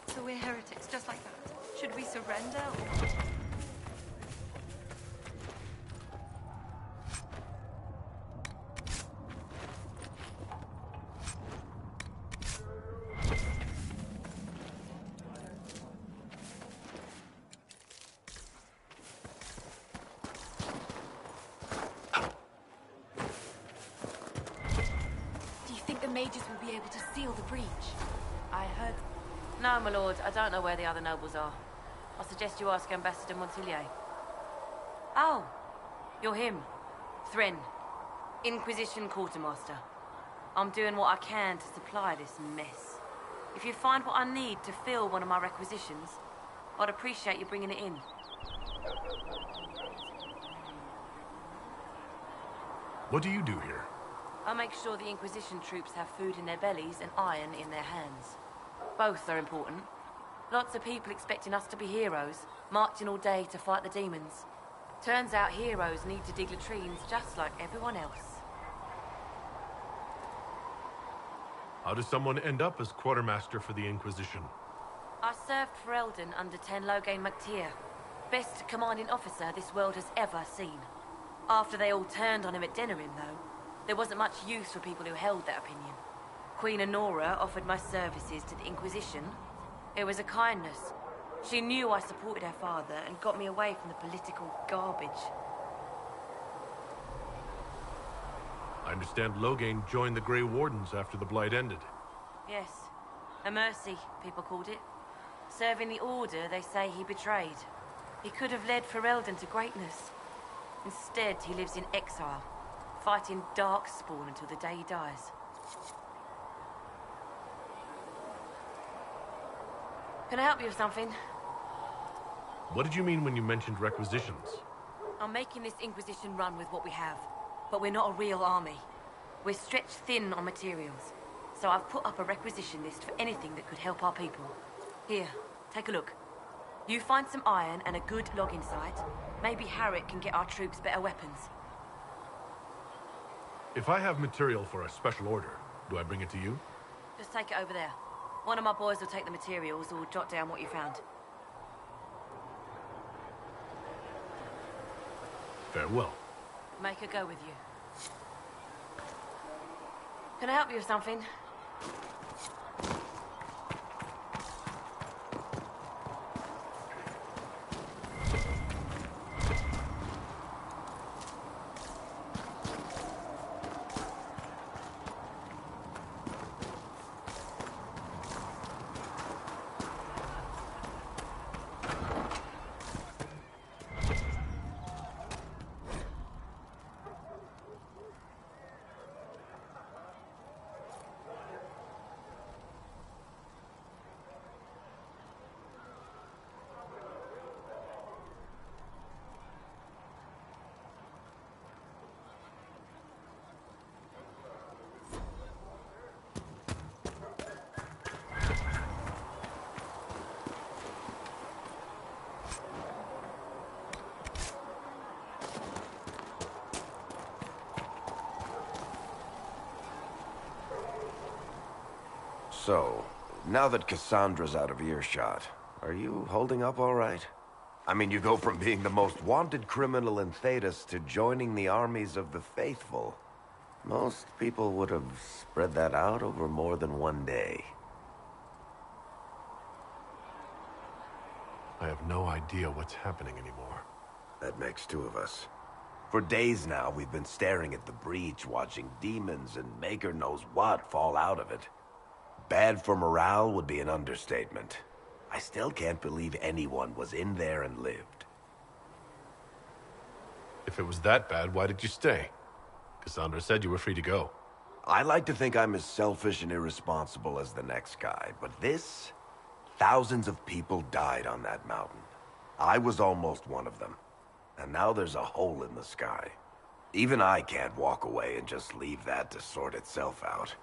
So we're heretics, just like that. Should we surrender or... Mages will be able to seal the breach. I heard... No, my lord, I don't know where the other nobles are. I suggest you ask Ambassador Montillier. Oh, you're him. Thren, Inquisition Quartermaster. I'm doing what I can to supply this mess. If you find what I need to fill one of my requisitions, I'd appreciate you bringing it in. What do you do here? I make sure the Inquisition troops have food in their bellies and iron in their hands. Both are important. Lots of people expecting us to be heroes, marching all day to fight the demons. Turns out heroes need to dig latrines just like everyone else. How does someone end up as quartermaster for the Inquisition? I served for Eldon under 10 Logain MacTier. Best commanding officer this world has ever seen. After they all turned on him at Denerim, though, there wasn't much use for people who held that opinion. Queen Honora offered my services to the Inquisition. It was a kindness. She knew I supported her father and got me away from the political garbage. I understand Logain joined the Grey Wardens after the Blight ended. Yes. A mercy, people called it. Serving the Order they say he betrayed. He could have led Ferelden to greatness. Instead, he lives in exile, fighting Darkspawn until the day he dies. Can I help you with something? What did you mean when you mentioned requisitions? I'm making this Inquisition run with what we have, but we're not a real army. We're stretched thin on materials, so I've put up a requisition list for anything that could help our people. Here, take a look. You find some iron and a good logging site, maybe Harriet can get our troops better weapons. If I have material for a special order, do I bring it to you? Just take it over there. One of my boys will take the materials or jot down what you found. Farewell. Make her go with you. Can I help you with something? So, now that Cassandra's out of earshot, are you holding up all right? I mean, you go from being the most wanted criminal in Thedas to joining the armies of the faithful. Most people would have spread that out over more than one day. I have no idea what's happening anymore. That makes two of us. For days now, we've been staring at the breach, watching demons and maker knows what fall out of it. Bad for morale would be an understatement. I still can't believe anyone was in there and lived. If it was that bad, why did you stay? Cassandra said you were free to go. I like to think I'm as selfish and irresponsible as the next guy, but this... Thousands of people died on that mountain. I was almost one of them. And now there's a hole in the sky. Even I can't walk away and just leave that to sort itself out.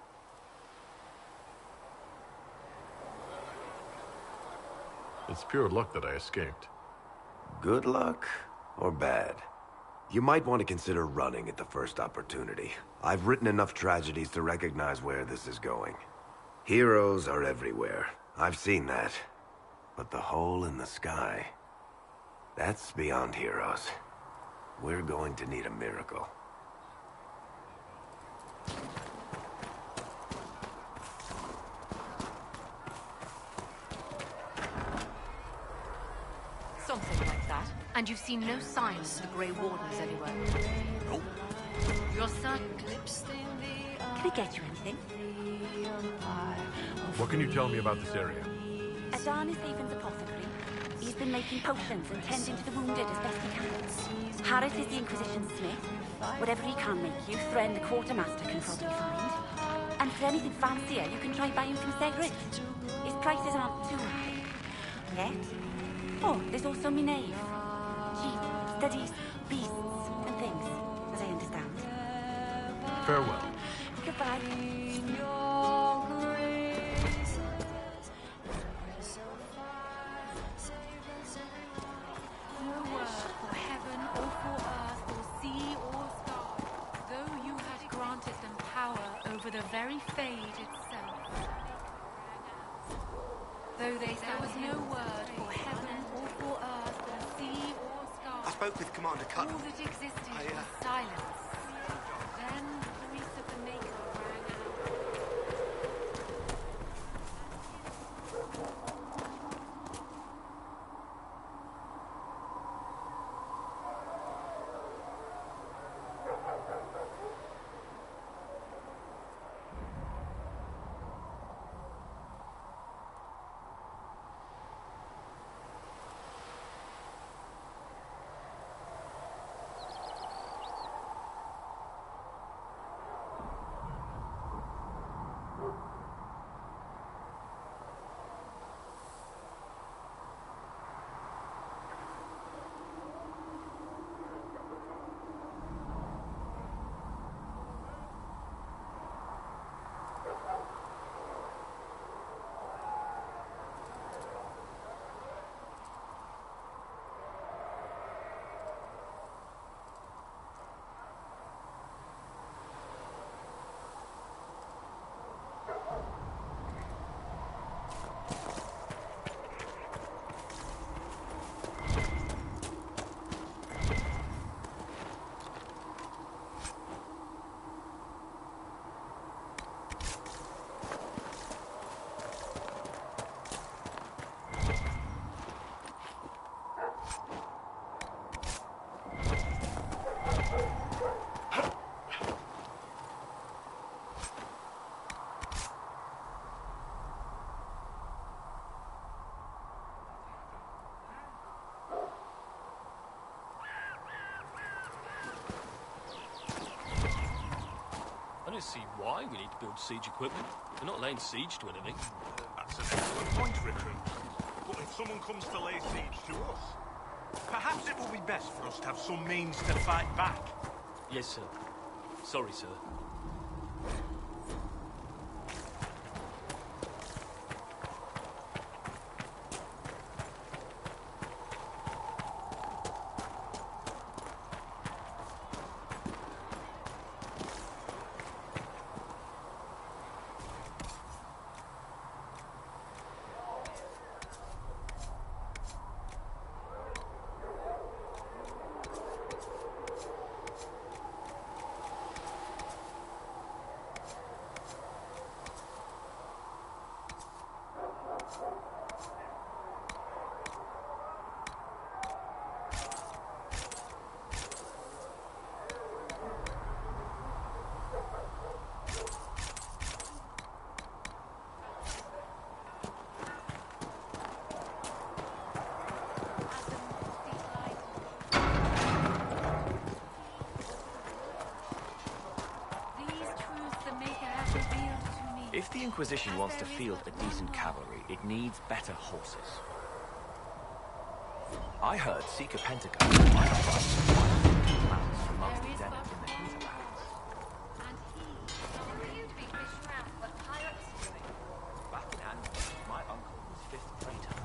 It's pure luck that I escaped. Good luck or bad? You might want to consider running at the first opportunity. I've written enough tragedies to recognize where this is going. Heroes are everywhere. I've seen that. But the hole in the sky... that's beyond heroes. We're going to need a miracle. Something like that. And you've seen no signs of the Grey Wardens anywhere? Nope. You're certain? Can I get you anything? What can you tell me about this area? Adan is Haven's apothecary. He's been making potions and tending to the wounded as best he can. Harris is the Inquisition smith. Whatever he can make you, Thren the quartermaster can probably find. And for anything fancier, you can try buying from Cedric. His prices aren't too high. Yet. Oh, there's also Minave. She studies beasts and things, as I understand. Farewell. Goodbye. Over the very fade itself. Though they there was no word for heaven or for earth or sea or sky. I spoke with Commander Cutt. All that existed was silence. Then the voice of the Maker rang out. I don't see why we need to build siege equipment. We're not laying siege to anything. That's an excellent point, Recruit. But if someone comes to lay siege to us, perhaps it will be best for us to have some means to fight back. Yes, sir. Sorry, sir. If the Inquisition wants to field a decent cavalry, it needs better horses. I heard Seeker Pentagon might have plans for Master Dennet in the hinterlands. Back in Angband, my uncle was 5th traitor.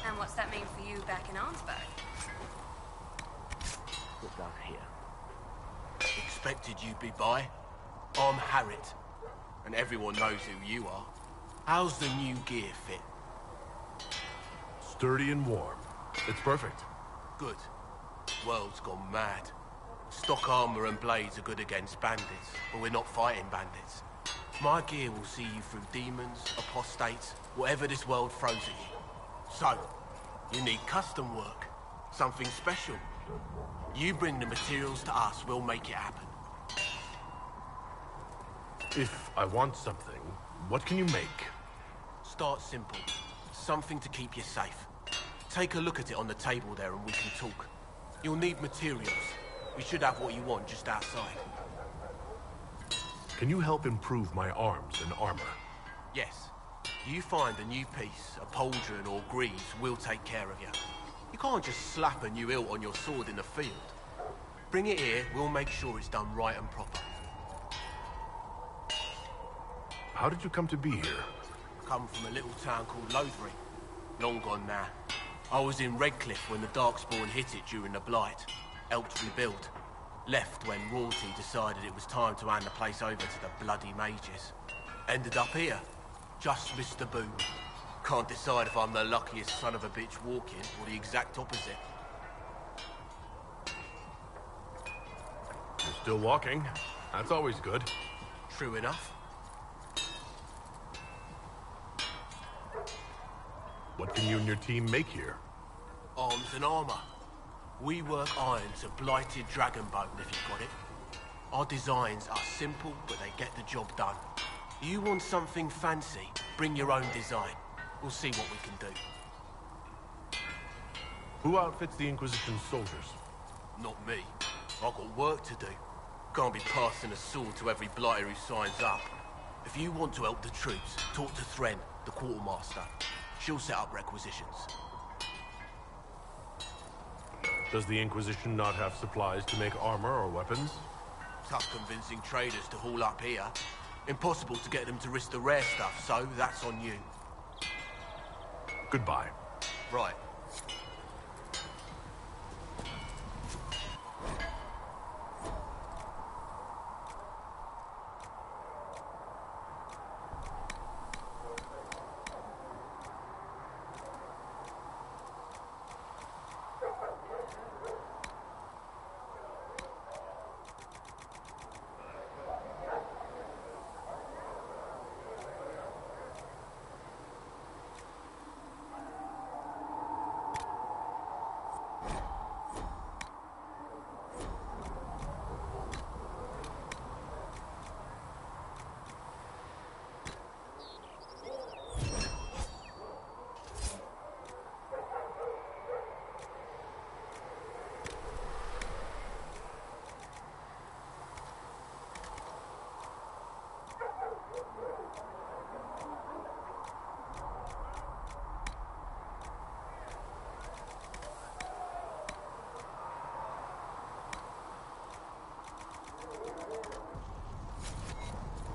And what's that mean for you back in Arnsberg? Look down here. Expected you'd be by. I'm Harriet, and everyone knows who you are. How's the new gear fit? Sturdy and warm. It's perfect. Good. World's gone mad. Stock armor and blades are good against bandits, but we're not fighting bandits. My gear will see you through demons, apostates, whatever this world throws at you. So, you need custom work. Something special. You bring the materials to us, we'll make it happen. If I want something, what can you make? Start simple. Something to keep you safe. Take a look at it on the table there and we can talk. You'll need materials. We should have what you want just outside. Can you help improve my arms and armor? Yes. You find a new piece, a pauldron or greaves, we'll take care of you. You can't just slap a new hilt on your sword in the field. Bring it here, we'll make sure it's done right and proper. How did you come to be here? Come from a little town called Lothering. Long gone now. I was in Redcliffe when the Darkspawn hit it during the Blight. Helped rebuild. Left when royalty decided it was time to hand the place over to the bloody mages. Ended up here. Just missed the boom. Can't decide if I'm the luckiest son of a bitch walking or the exact opposite. You're still walking. That's always good. True enough. What can you and your team make here? Arms and armor. We work iron to blighted dragonbone if you've got it. Our designs are simple, but they get the job done. You want something fancy, bring your own design. We'll see what we can do. Who outfits the Inquisition's soldiers? Not me. I've got work to do. Can't be passing a sword to every blighter who signs up. If you want to help the troops, talk to Thren, the quartermaster. She'll set up requisitions. Does the Inquisition not have supplies to make armor or weapons? Tough convincing traders to haul up here. Impossible to get them to risk the rare stuff, so that's on you. Goodbye. Right.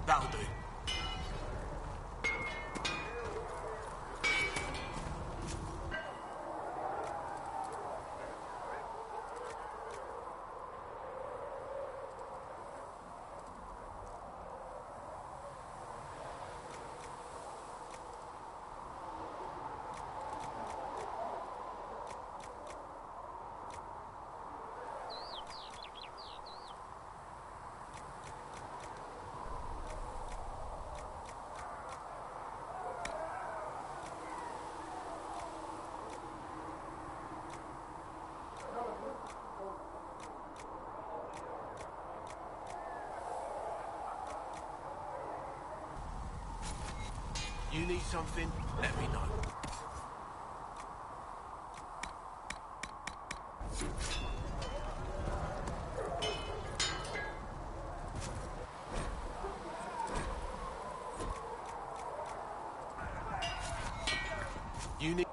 That'll do. You need something? Let me know. You need...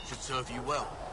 Should serve you well.